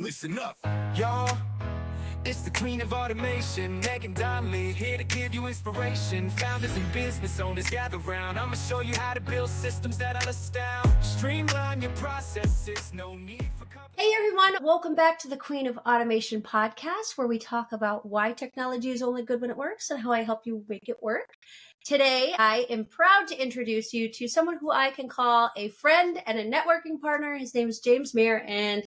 listen up, y'all. It's the queen of automation, Megan Donnelly, here to give you inspiration. Founders and business owners gather round. I'ma show you how to build systems that'll astound. Streamline your processes, no need for Hey everyone, welcome back to the Queen of Automation podcast, where we talk about why technology is only good when it works and how I help you make it work. Today, I am proud to introduce you to someone who I can call a friend and a networking partner. His name is James Mayer, and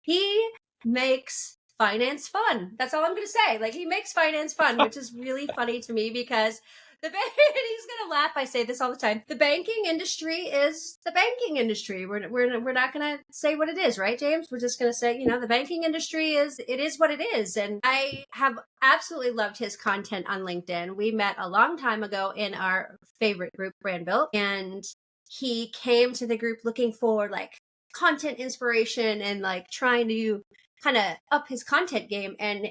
he makes finance fun. That's all I'm going to say. Like, he makes finance fun, which is really funny to me because he's going to laugh. I say this all the time. The banking industry is the banking industry. We're not going to say what it is, right, James? We're just going to say, the banking industry is what it is. And I have absolutely loved his content on LinkedIn. We met a long time ago in our favorite group, Brand Built, and he came to the group looking for like content inspiration and like trying to kind of up his content game. And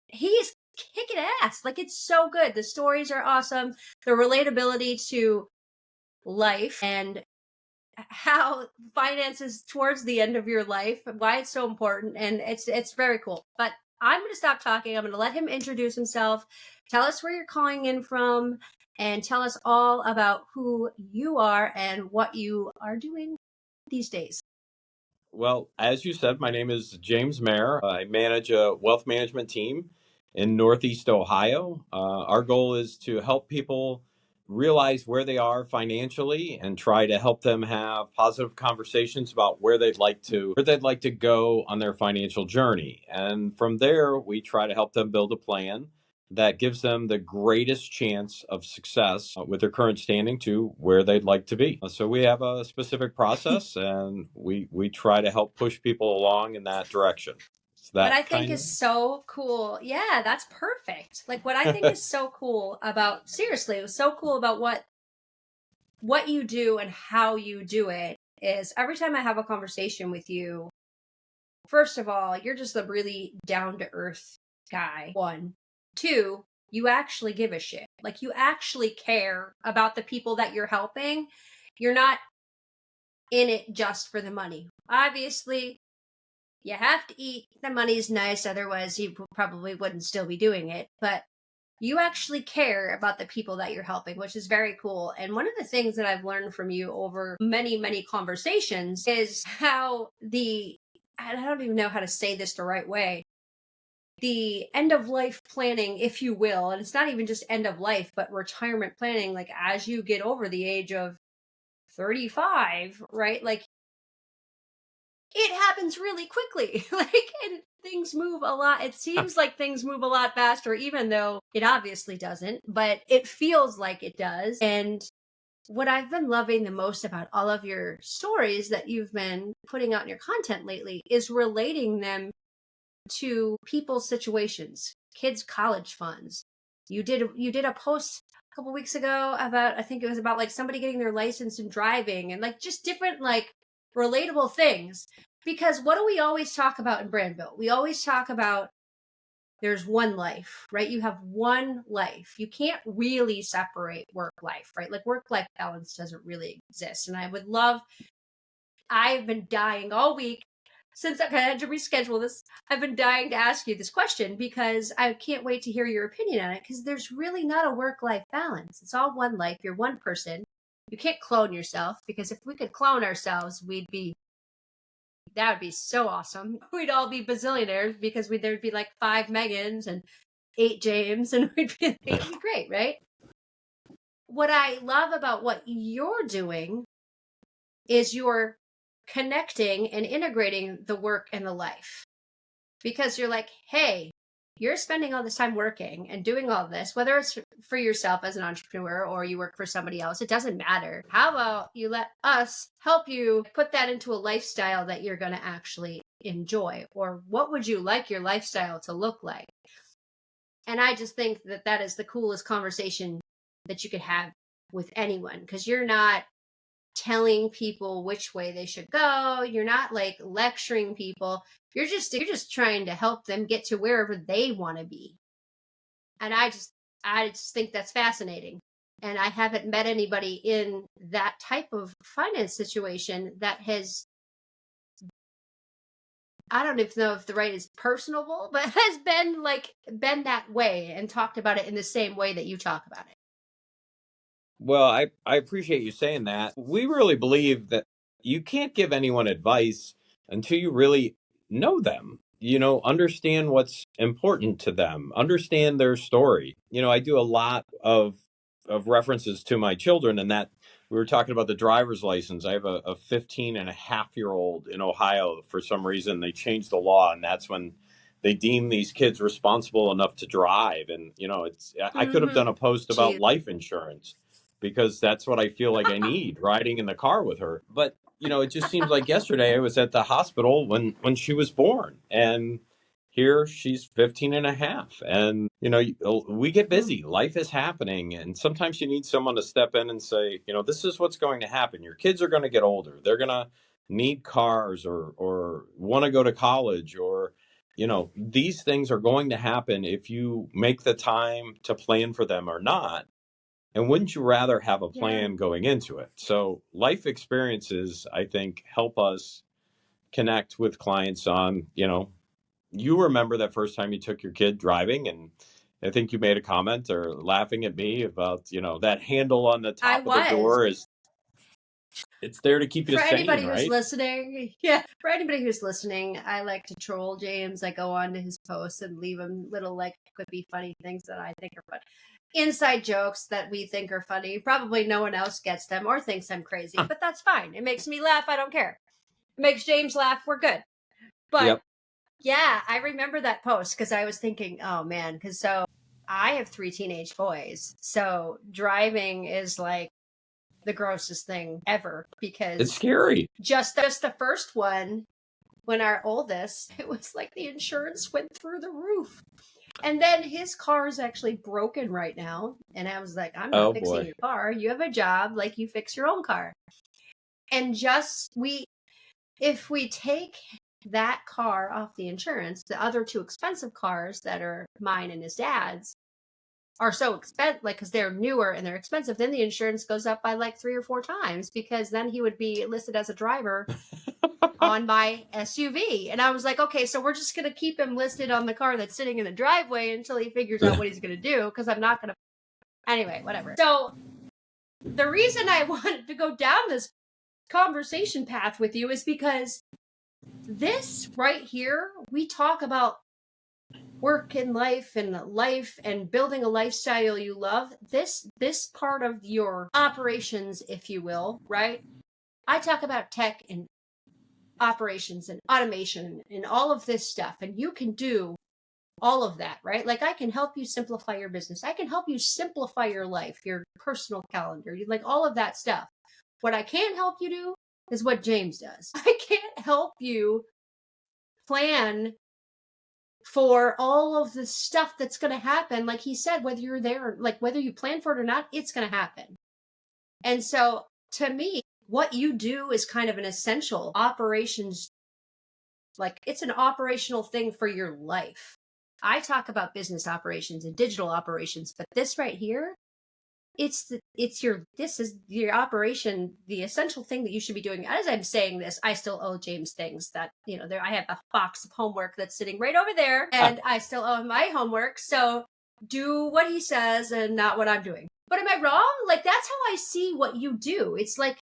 he's kicking ass. Like, it's so good. The stories are awesome. The relatability to life and how finances towards the end of your life, why it's so important. And it's very cool. But I'm going to stop talking. I'm going to let him introduce himself. Tell us where you're calling in from and tell us all about who you are and what you are doing these days. Well, as you said, my name is James Mayer. I manage a wealth management team in Northeast Ohio. Our goal is to help people realize where they are financially and try to help them have positive conversations about where they'd like to go on their financial journey. And from there, we try to help them build a plan that gives them the greatest chance of success with their current standing to where they'd like to be. So we have a specific process and we try to help push people along in that direction. What I think is so cool. Yeah, that's perfect. Like, what I think is so cool about, seriously, it was so cool about what you do and how you do it is every time I have a conversation with you, first of all, you're just a really down to earth guy. One. Two, you actually give a shit. Like, you actually care about the people that you're helping. You're not in it just for the money. Obviously, you have to eat. The money's nice. Otherwise, you probably wouldn't still be doing it. But you actually care about the people that you're helping, which is very cool. And one of the things that I've learned from you over many, many conversations is how I don't even know how to say this the right way, the end of life planning, if you will, and it's not even just end of life, but retirement planning, like as you get over the age of 35, right? Like, it happens really quickly. And things move a lot. It seems like things move a lot faster, even though it obviously doesn't, but it feels like it does. And what I've been loving the most about all of your stories that you've been putting out in your content lately is relating them to people's situations, kids' college funds. You did a post a couple weeks ago about, I think it was about like somebody getting their license and driving and like just different like relatable things. Because what do we always talk about in Brand Built? We always talk about there's one life, right? You have one life. You can't really separate work life, right? Like, work-life balance doesn't really exist. And I've been dying all week since I had to reschedule this. I've been dying to ask you this question because I can't wait to hear your opinion on it, because there's really not a work-life balance. It's all one life. You're one person. You can't clone yourself, because if we could clone ourselves, that would be so awesome. We'd all be bazillionaires because there'd be like 5 Megans and 8 James, and it'd be great, right? What I love about what you're doing is you're connecting and integrating the work and the life, because you're like, hey, you're spending all this time working and doing all this, whether it's for yourself as an entrepreneur or you work for somebody else, it doesn't matter. How about you let us help you put that into a lifestyle that you're going to actually enjoy? Or what would you like your lifestyle to look like? And I just think that is the coolest conversation that you could have with anyone, because you're not telling people which way they should go. You're not like lecturing people. You're just trying to help them get to wherever they want to be. And I just think that's fascinating. And I haven't met anybody in that type of finance situation that has I don't even know if the right is personable, but has been that way and talked about it in the same way that you talk about it. Well, I appreciate you saying that. We really believe that you can't give anyone advice until you really know them. Understand what's important to them, understand their story. I do a lot of references to my children, and that we were talking about the driver's license. I have a 15 and a half year old in Ohio. For some reason, they changed the law, and that's when they deem these kids responsible enough to drive. And, I could have done a post about Jeez. life insurance because that's what I feel like I need riding in the car with her. But, it just seems like yesterday I was at the hospital when she was born, and here she's 15 and a half. And, we get busy. Life is happening. And sometimes you need someone to step in and say, this is what's going to happen. Your kids are going to get older. They're going to need cars or want to go to college, or, these things are going to happen if you make the time to plan for them or not. And wouldn't you rather have a Yeah. plan going into it? So life experiences, I think, help us connect with clients on, you remember that first time you took your kid driving, and I think you made a comment or laughing at me about, that handle on the I top of the was. door it's there to keep you For sane, anybody who's right? listening, yeah. For anybody who's listening, I like to troll James. I go on to his posts and leave him little quippy funny things that I think are funny. Inside jokes that we think are funny. Probably no one else gets them or thinks I'm crazy, but that's fine. It makes me laugh. I don't care. It makes James laugh. We're good. But Yep. yeah, I remember that post because I was thinking, oh man, because so I have 3 teenage boys. So driving is like the grossest thing ever because It's scary. Just the first one, when our oldest, it was like the insurance went through the roof. And then his car is actually broken right now. And I was like, I'm not fixing your car. You have a job, like you fix your own car. And if we take that car off the insurance, the other 2 expensive cars that are mine and his dad's are so expensive, because they're newer and they're expensive, then the insurance goes up by like 3 or 4 times, because then he would be listed as a driver on my SUV. And I was like, okay, so we're just going to keep him listed on the car that's sitting in the driveway until he figures out what he's going to do, because I'm not going to. Anyway, whatever. So the reason I wanted to go down this conversation path with you is because this right here, we talk about work and life and building a lifestyle you love. This part of your operations, if you will, right? I talk about tech and operations and automation and all of this stuff, and you can do all of that, right? Like I can help you simplify your business. I can help you simplify your life, your personal calendar, like all of that stuff. What I can't help you do is what James does. I can't help you plan for all of the stuff that's going to happen. Like he said, whether you're there, like whether you plan for it or not, it's going to happen. And so to me, what you do is kind of an essential operations, like it's an operational thing for your life. I talk about business operations and digital operations, but this right here, this is your operation, the essential thing that you should be doing. As I'm saying this, I still owe James things that, there I have a box of homework that's sitting right over there, and I still owe him my homework. So do what he says and not what I'm doing. But am I wrong? Like that's how I see what you do. It's like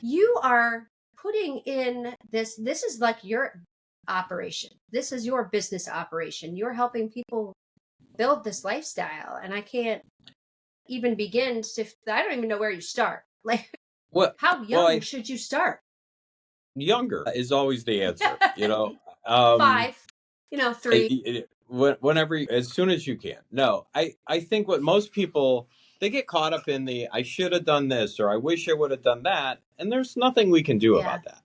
you are putting in this is like your operation. This is your business operation. You're helping people build this lifestyle, and I can't even begin to. I don't even know where you start. Like, how young should you start? Younger is always the answer. 5, 3. Whenever, as soon as you can. No, I think what most people, they get caught up in the I should have done this or I wish I would have done that, and there's nothing we can do about that.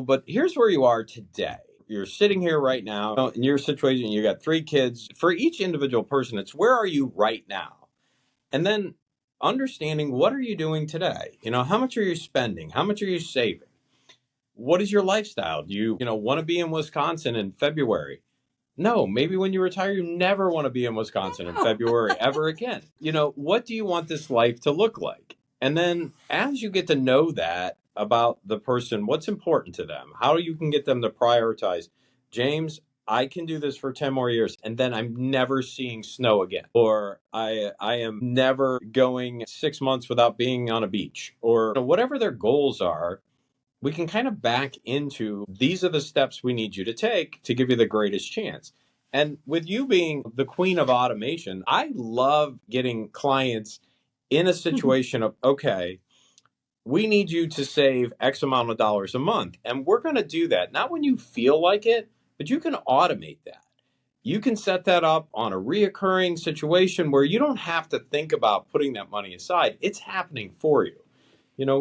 But here's where you are today. You're sitting here right now in your situation. You got 3 kids. For each individual person, it's where are you right now? And then understanding what are you doing today? How much are you spending? How much are you saving? What is your lifestyle? Do you want to be in Wisconsin in February? No, maybe when you retire, you never want to be in Wisconsin in February ever again. What do you want this life to look like? And then as you get to know that, about the person, what's important to them, how you can get them to prioritize. James, I can do this for 10 more years and then I'm never seeing snow again. Or I am never going 6 months without being on a beach, or whatever their goals are. We can kind of back into, these are the steps we need you to take to give you the greatest chance. And with you being the queen of automation, I love getting clients in a situation of, okay, we need you to save X amount of dollars a month. And we're going to do that, not when you feel like it, but you can automate that. You can set that up on a reoccurring situation where you don't have to think about putting that money aside. It's happening for you.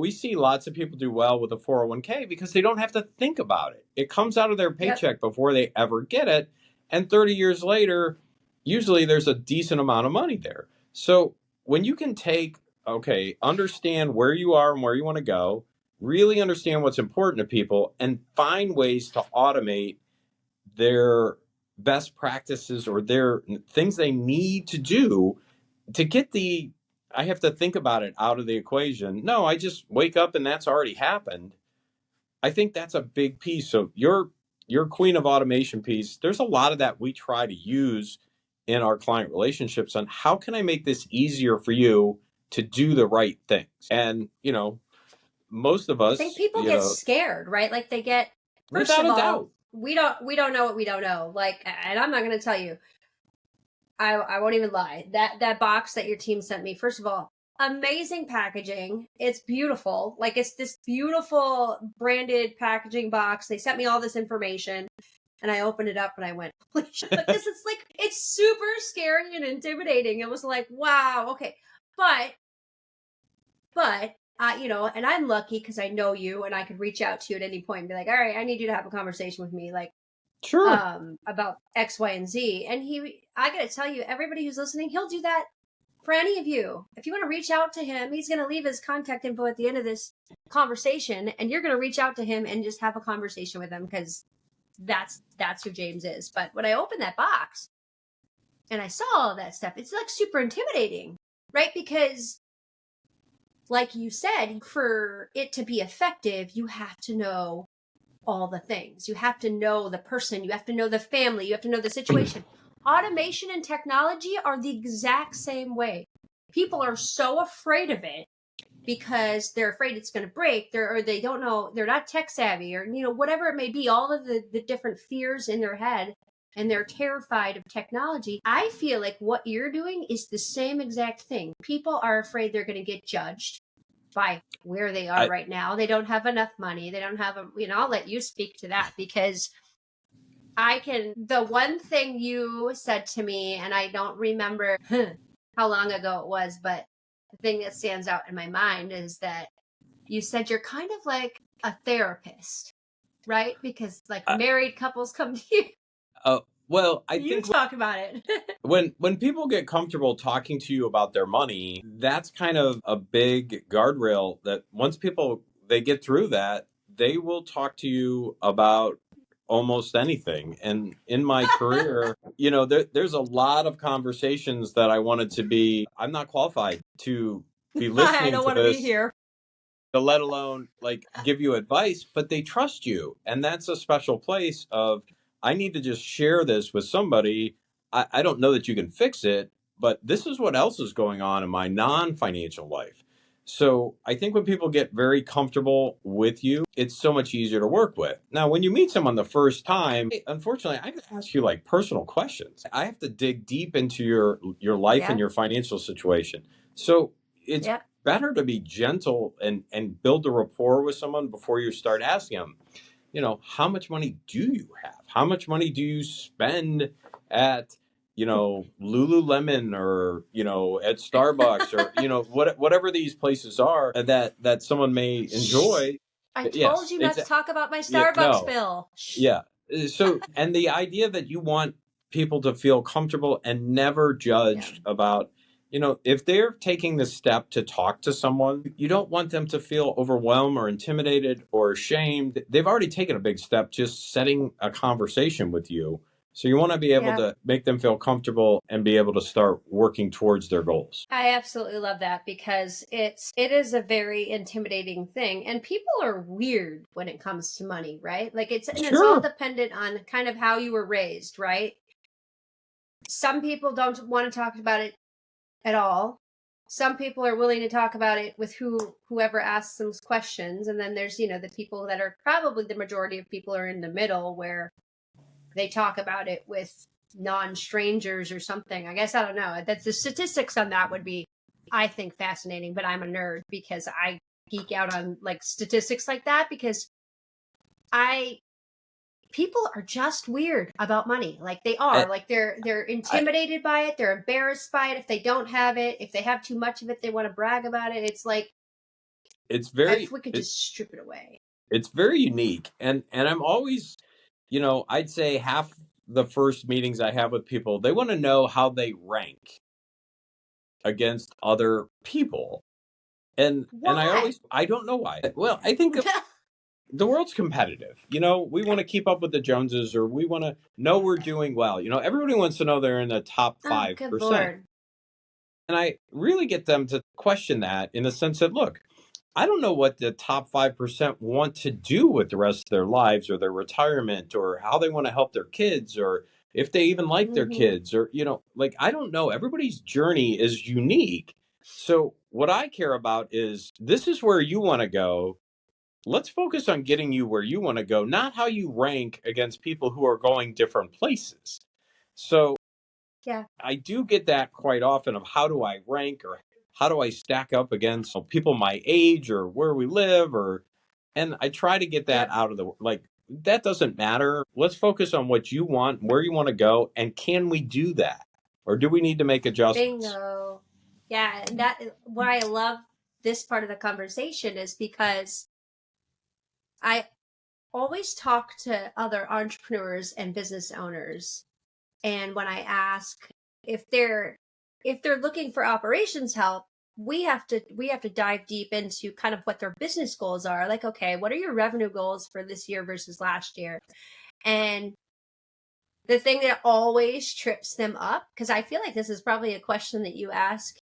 We see lots of people do well with a 401k because they don't have to think about it. It comes out of their paycheck before they ever get it. And 30 years later, usually there's a decent amount of money there. So when you can understand where you are and where you want to go, really understand what's important to people, and find ways to automate their best practices or their things they need to do to get I have to think about it out of the equation. No, I just wake up and that's already happened. I think that's a big piece. So your queen of automation piece, there's a lot of that we try to use in our client relationships on how can I make this easier for you to do the right things. And, most of us, I think people get scared, right? Like they get, first without of a all, doubt. we don't know what we don't know. Like, and I'm not going to tell you, I won't even lie. That box that your team sent me, first of all, amazing packaging. It's beautiful. Like it's this beautiful branded packaging box. They sent me all this information and I opened it up and I went, holy shit, because it's super scary and intimidating. It was like, wow, okay. But, and I'm lucky because I know you and I could reach out to you at any point and be like, all right, I need you to have a conversation with me. Like, Sure. About X, Y, and Z. And I got to tell you, everybody who's listening, he'll do that for any of you. If you want to reach out to him, he's going to leave his contact info at the end of this conversation, and you're going to reach out to him and just have a conversation with him because that's who James is. But when I opened that box and I saw all that stuff, it's like super intimidating, right? Because like you said, for it to be effective, you have to know all the things. You have to know the person, you have to know the family, you have to know the situation. Automation and technology are the exact same way. People are so afraid of it because they're afraid it's going to break, or they don't know, they're not tech savvy, or whatever it may be, all of the different fears in their head, and they're terrified of technology. I feel like what you're doing is the same exact thing. People are afraid they're going to get judged by where they are right now. They don't have enough money. They don't have I'll let you speak to that because the one thing you said to me, and I don't remember how long ago it was, but the thing that stands out in my mind is that you said you're kind of like a therapist, right? Because like married couples come to you. Well, I think you talk about it. when people get comfortable talking to you about their money, that's kind of a big guardrail that once they get through that, they will talk to you about almost anything. And in my career, there's a lot of conversations that I wanted to be, I'm not qualified to be listening I don't want to be here. To let alone like give you advice, but they trust you. And that's a special place of, I need to just share this with somebody. I don't know that you can fix it, but this is what else is going on in my non-financial life. So I think when people get very comfortable with you, it's so much easier to work with. Now, when you meet someone the first time, unfortunately, I have to ask you like personal questions. I have to dig deep into your life and your financial situation. So it's better to be gentle and build a rapport with someone before you start asking them, how much money do you have? How much money do you spend at, Lululemon or, at Starbucks or, whatever these places are that someone may enjoy. I told you not to talk about my Starbucks bill. Yeah. So, and the idea that you want people to feel comfortable and never judged about, if they're taking the step to talk to someone, you don't want them to feel overwhelmed or intimidated or ashamed. They've already taken a big step just setting a conversation with you. So you want to be able Yeah. to make them feel comfortable and be able to start working towards their goals. I absolutely love that because it is a very intimidating thing, and people are weird when it comes to money, right? Like it's all Sure. dependent on kind of how you were raised, right? Some people don't want to talk about it at all. Some people are willing to talk about it with whoever asks them questions, and then there's the people that are probably the majority of people are in the middle where they talk about it with non-strangers or something. I guess I don't know. That's the statistics on that would be, I think, fascinating. But I'm a nerd because I geek out on like statistics like that because people are just weird about money. Like they are. Like they're intimidated by it. They're embarrassed by it if they don't have it. If they have too much of it, they want to brag about it. It's like if we could just strip it away. It's very unique, and I'm always, I'd say half the first meetings I have with people, they want to know how they rank against other people. And Why? I don't know why. Well, I think the world's competitive. We want to keep up with the Joneses, or we want to know we're doing well. Everybody wants to know they're in the top Oh, good 5%. Lord. And I really get them to question that in the sense that, look, I don't know what the top 5% want to do with the rest of their lives or their retirement or how they want to help their kids or if they even like their Mm-hmm. kids or, like, I don't know. Everybody's journey is unique. So what I care about is this is where you want to go. Let's focus on getting you where you want to go, not how you rank against people who are going different places. So Yeah. I do get that quite often of how do I rank or how do I stack up against people my age or where we live and I try to get that Yep. out of the like that doesn't matter. Let's focus on what you want, where you want to go, and can we do that? Or do we need to make adjustments? Bingo. Yeah, and that why I love this part of the conversation is because I always talk to other entrepreneurs and business owners, and when I ask if they're looking for operations help, we have to dive deep into kind of what their business goals are. Like, okay, what are your revenue goals for this year versus last year? And the thing that always trips them up, because I feel like this is probably a question that you ask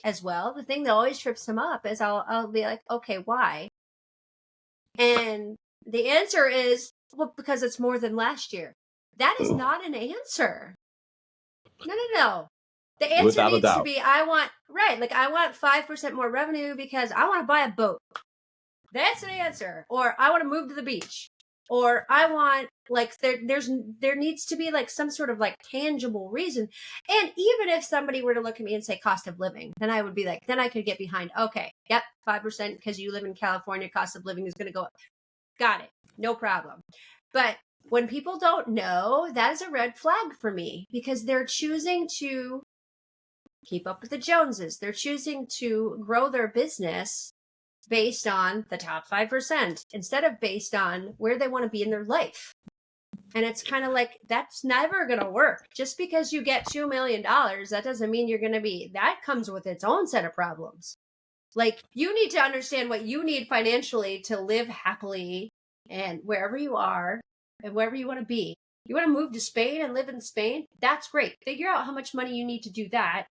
as well. The thing that always trips them up is I'll be like, okay, why? And the answer is, well, because it's more than last year. That is not an answer. No. The answer Without a needs to doubt. be, I want 5% more revenue because I want to buy a boat. That's an answer. Or I want to move to the beach. Or I want there needs to be like some sort of like tangible reason. And even if somebody were to look at me and say cost of living, then I would be like, then I could get behind, okay, yep, 5% because you live in California, cost of living is going to go up. Got it. No problem. But when people don't know, that is a red flag for me because they're choosing to keep up with the Joneses. They're choosing to grow their business based on the top 5% instead of based on where they want to be in their life. And it's kind of like, that's never going to work. Just because you get $2 million, that doesn't mean you're going to be, that comes with its own set of problems. Like, you need to understand what you need financially to live happily and wherever you are and wherever you want to be. You want to move to Spain and live in Spain? That's great. Figure out how much money you need to do that.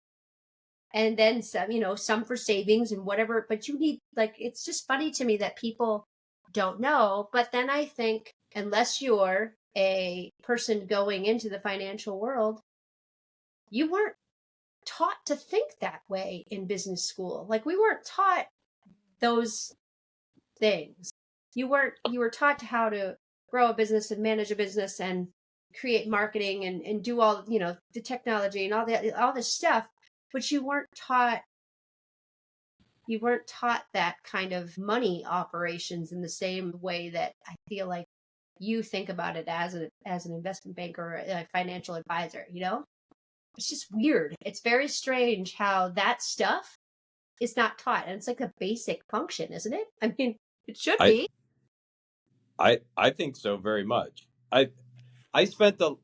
And then some for savings and whatever. But you need, like, it's just funny to me that people don't know. But then I think, unless you're a person going into the financial world, you weren't taught to think that way in business school. Like, we weren't taught those things. You were taught how to grow a business and manage a business and create marketing and do all, the technology and all this stuff, but you weren't taught that kind of money operations in the same way that I feel like you think about it as an investment banker or a financial advisor, It's just weird. It's very strange how that stuff is not taught. And it's like a basic function, isn't it? I mean, it should I be. I think so very much. I spent the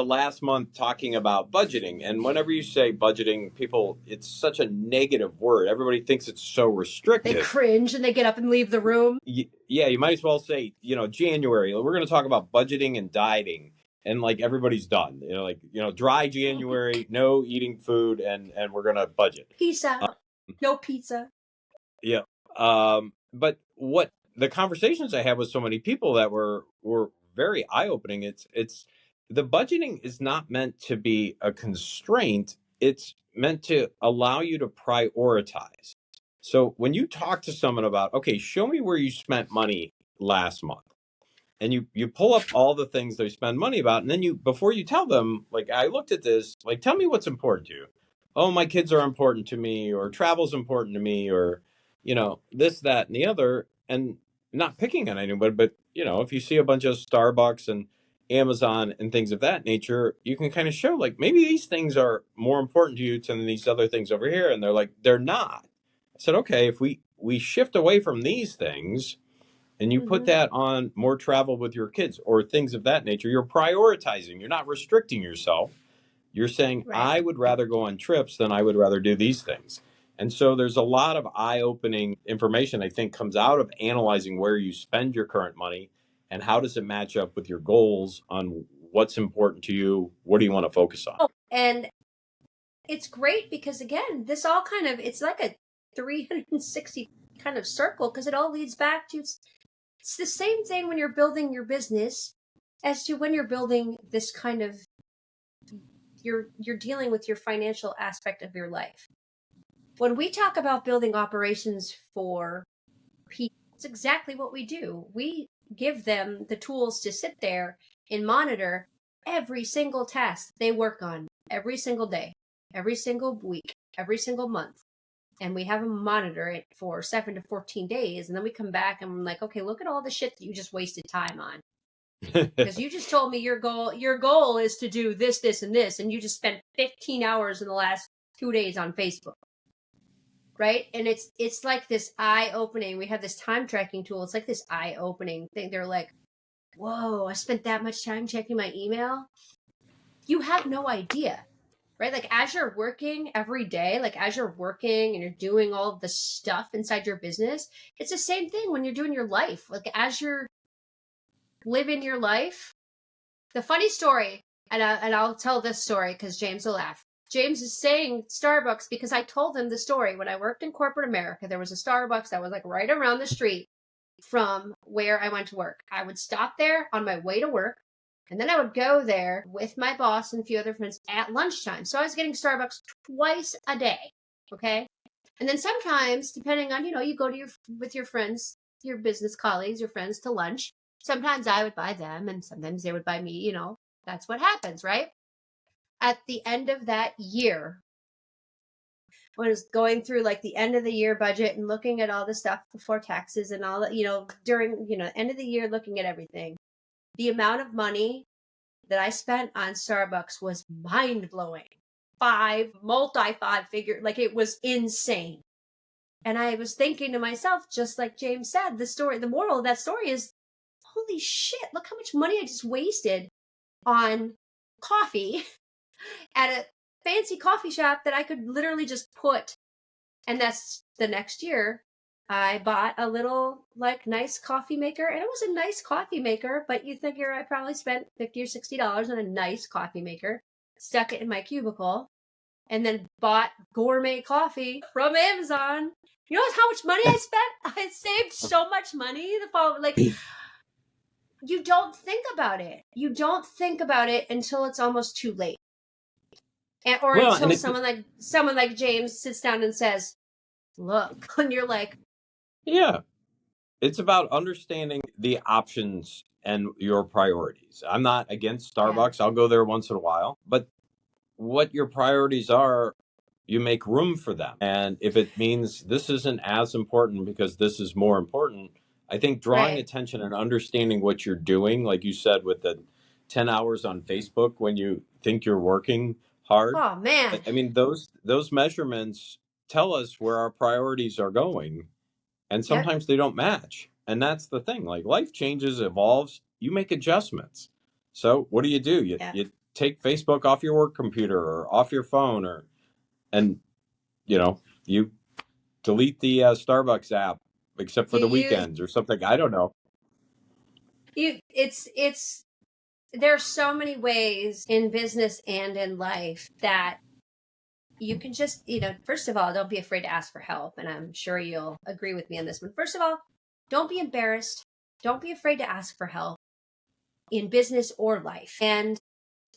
last month talking about budgeting, and whenever you say budgeting, people, it's such a negative word. Everybody thinks it's so They restrictive. cringe and they get up and leave the room. Yeah, you might as well say, January, we're going to talk about budgeting and dieting. and like everybody's done. Dry January, no eating food, and we're gonna budget. Peace out. No pizza. Yeah. But what the conversations I had with so many people that were very eye opening. It's the budgeting is not meant to be a constraint. It's meant to allow you to prioritize. So when you talk to someone about, okay, show me where you spent money last month, and you pull up all the things they spend money about, and then you, before you tell them, like, I looked at this, like, tell me what's important to you. Oh, my kids are important to me, or travel's important to me, or this, that, and the other. And not picking on anyone, but if you see a bunch of Starbucks and Amazon and things of that nature, you can kind of show, like, maybe these things are more important to you than these other things over here. And they're like, they're not. I said, okay, if we shift away from these things and you put that on more travel with your kids or things of that nature, you're prioritizing. You're not restricting yourself. You're saying, Right. I would rather go on trips than I would rather do these things. And so there's a lot of eye-opening information, I think, comes out of analyzing where you spend your current money and how does it match up with your goals on what's important to you. What do you want to focus on? Oh, and it's great because, again, this all kind of, it's like a 360 kind of circle, because it all leads back to, it's the same thing when you're building your business as to when you're building this kind of, you're dealing with your financial aspect of your life. When we talk about building operations for people, it's exactly what we do. We give them the tools to sit there and monitor every single task they work on every single day, every single week, every single month. And we have them monitor it for 7 to 14 days. And then we come back and we're like, okay, look at all the shit that you just wasted time on. Because you just told me your goal is to do this, this, and this. And you just spent 15 hours in the last 2 days on Facebook. Right? And it's like this eye-opening. We have this time tracking tool. It's like this eye-opening thing. They're like, whoa, I spent that much time checking my email. You have no idea. Right? Like, as you're working every day, like as you're working and you're doing all of the stuff inside your business, it's the same thing when you're doing your life. Like, as you're living your life. The funny story, and I'll tell this story because James will laugh. James is saying Starbucks because I told him the story. When I worked in corporate America, there was a Starbucks that was like right around the street from where I went to work. I would stop there on my way to work, and then I would go there with my boss and a few other friends at lunchtime. So I was getting Starbucks twice a day, okay? And then sometimes, depending on, you go to with your friends, your business colleagues, your friends to lunch. Sometimes I would buy them, and sometimes they would buy me, That's what happens, right? At the end of that year, when I was going through like the end of the year budget and looking at all the stuff before taxes and all that, during, end of the year, looking at everything, the amount of money that I spent on Starbucks was mind blowing. Multi-five figure, like it was insane. And I was thinking to myself, just like James said, the moral of that story is, holy shit, look how much money I just wasted on coffee at a fancy coffee shop that I could literally just put. And that's the next year I bought a little like nice coffee maker, and it was a nice coffee maker, but you figure I probably spent $50 or $60 on a nice coffee maker, stuck it in my cubicle, and then bought gourmet coffee from Amazon. You know how much money I spent? I saved so much money the following, like, you don't think about it. You don't think about it until it's almost too late. Until someone like James sits down and says, look, and you're like, yeah, it's about understanding the options and your priorities. I'm not against Starbucks. Yeah. I'll go there once in a while, but what your priorities are, you make room for them. And if it means this isn't as important because this is more important, I think drawing attention and understanding what you're doing, like you said, with the 10 hours on Facebook when you think you're working hard. Oh, man. I mean, those measurements tell us where our priorities are going. And sometimes they don't match. And that's the thing. Like, life changes, evolves. You make adjustments. So what do? You take Facebook off your work computer or off your phone, and you delete the Starbucks app except for the weekends or something. I don't know. It's there are so many ways in business and in life that you can just, first of all, don't be afraid to ask for help. And I'm sure you'll agree with me on this one. First of all, don't be embarrassed. Don't be afraid to ask for help in business or life. And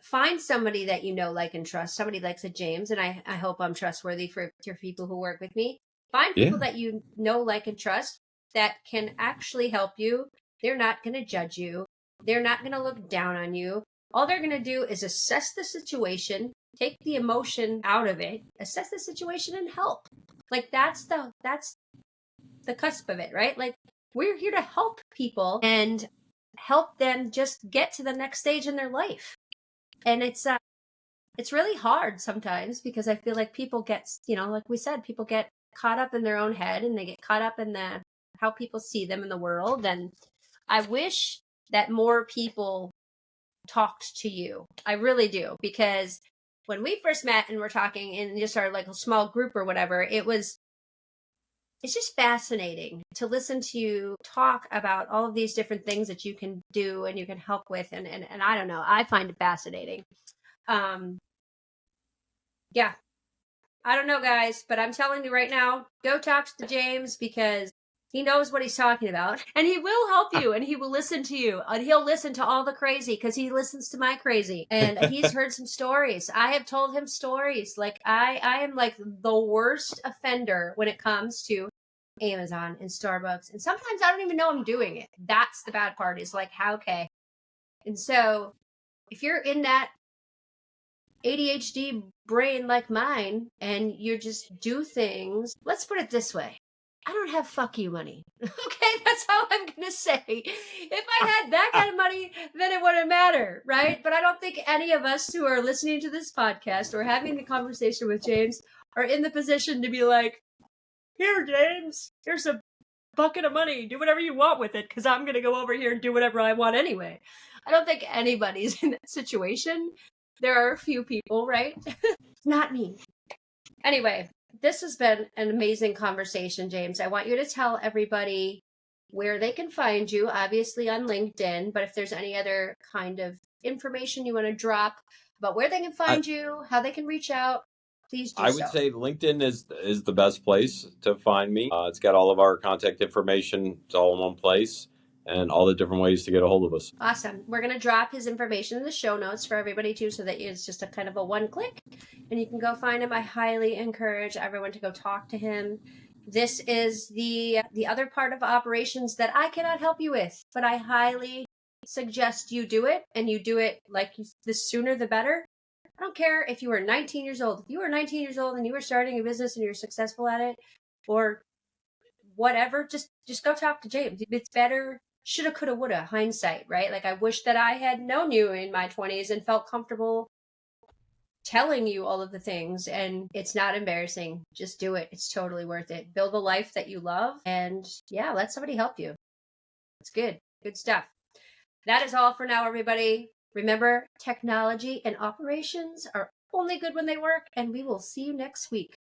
find somebody that you know, like, and trust. Somebody like a James, and I hope I'm trustworthy for people who work with me. Find people that you know, like, and trust that can actually help you. They're not going to judge you. They're not going to look down on you. All they're going to do is assess the situation, take the emotion out of it, assess the situation, and help. Like, that's the cusp of it, right? Like, we're here to help people and help them just get to the next stage in their life. And it's really hard sometimes, because I feel like people get, like we said, people get caught up in their own head, and they get caught up in how people see them in the world. And I wish that more people talked to you. I really do, because when we first met and we're talking in just our like a small group or whatever, it's just fascinating to listen to you talk about all of these different things that you can do and you can help with. And I don't know, I find it fascinating. Yeah, I don't know, guys, but I'm telling you right now, go talk to James, because he knows what he's talking about, and he will help you, and he will listen to you, and he'll listen to all the crazy, because he listens to my crazy, and he's heard some stories. I have told him stories. Like, I am like the worst offender when it comes to Amazon and Starbucks, and sometimes I don't even know I'm doing it. That's the bad part, is like, how, okay. And so if you're in that ADHD brain like mine, and you just do things, let's put it this way, I don't have fuck you money. Okay, that's all I'm gonna say. If I had that kind of money, then it wouldn't matter, right? But I don't think any of us who are listening to this podcast or having the conversation with James are in the position to be like, here, James, here's a bucket of money, do whatever you want with it, because I'm gonna go over here and do whatever I want anyway. I don't think anybody's in that situation. There are a few people, right? Not me. Anyway, this has been an amazing conversation, James. I want you to tell everybody where they can find you, obviously on LinkedIn, but if there's any other kind of information you want to drop about where they can find you, how they can reach out, please do so. I would say LinkedIn is the best place to find me. It's got all of our contact information. It's all in one place, and all the different ways to get a hold of us. Awesome. We're going to drop his information in the show notes for everybody too, so that it's just a kind of a one click, and you can go find him. I highly encourage everyone to go talk to him. This is the other part of operations that I cannot help you with, but I highly suggest you do it, and you do it like the sooner the better. I don't care if you were 19 years old. If you were 19 years old and you were starting a business and you're successful at it, or whatever, just go talk to James. It's better. Shoulda, coulda, woulda, hindsight, right? Like, I wish that I had known you in my 20s and felt comfortable telling you all of the things, and it's not embarrassing. Just do it. It's totally worth it. Build a life that you love, and yeah, let somebody help you. It's good. Good stuff. That is all for now, everybody. Remember, technology and operations are only good when they work, and we will see you next week.